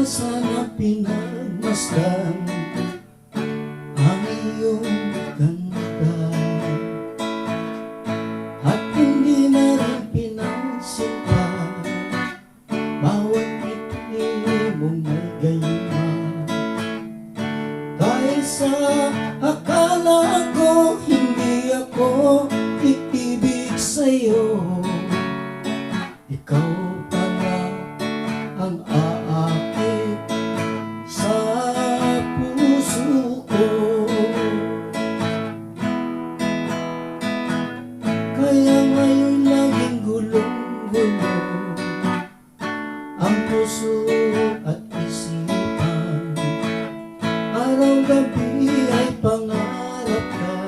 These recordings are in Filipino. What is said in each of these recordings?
sana pinagmasdan ang iyong ganda, at hindi na rin pinansin pa bawat ngiti mong may gayuma. Dahil sa akala ko hindi ako iibig sa'yo, ikaw pala ang aakit sa puso ko. Kaya ngayon laging gulong-gulo ang puso at isipan. Araw-gabi ay pangarap ka,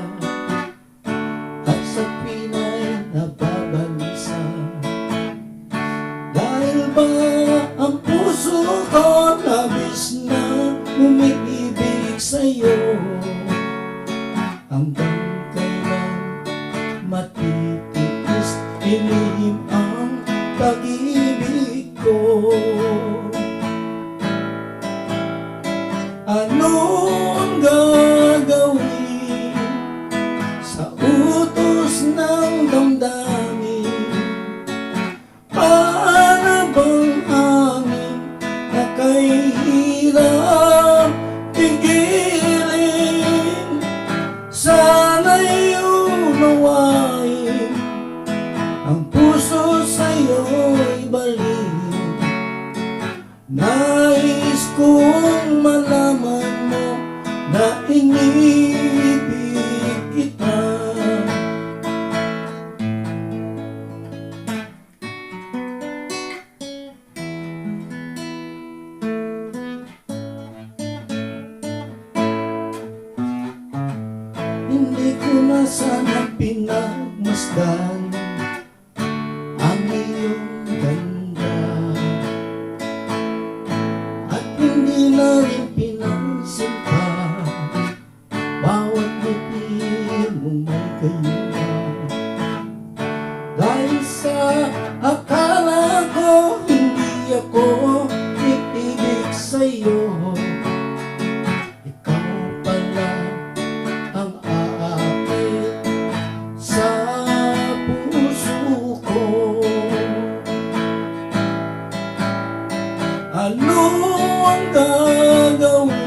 at sa pinay nababalisa. Dahil ba ang puso ko labis na umiibig sa'yo, hanggang kailan matitiis ilihim ang pag-ibig ko? Ano ang gagawin sa utos ng damdamin? Para bang hangin na kay hirap tigilin? Sana'y unawain, ang puso sa'yo'y balik. Nais kong malaman mo na inibig kita. Hindi ko na sana pinagmasdan ang iyong ganda, at hindi na rin pinansin pa bawat ngiti mong may gayuma. Dahil sa akala ko hindi ako iibig sa'yo, ikaw pala ang aakit sa puso ko. Ano ang gagawin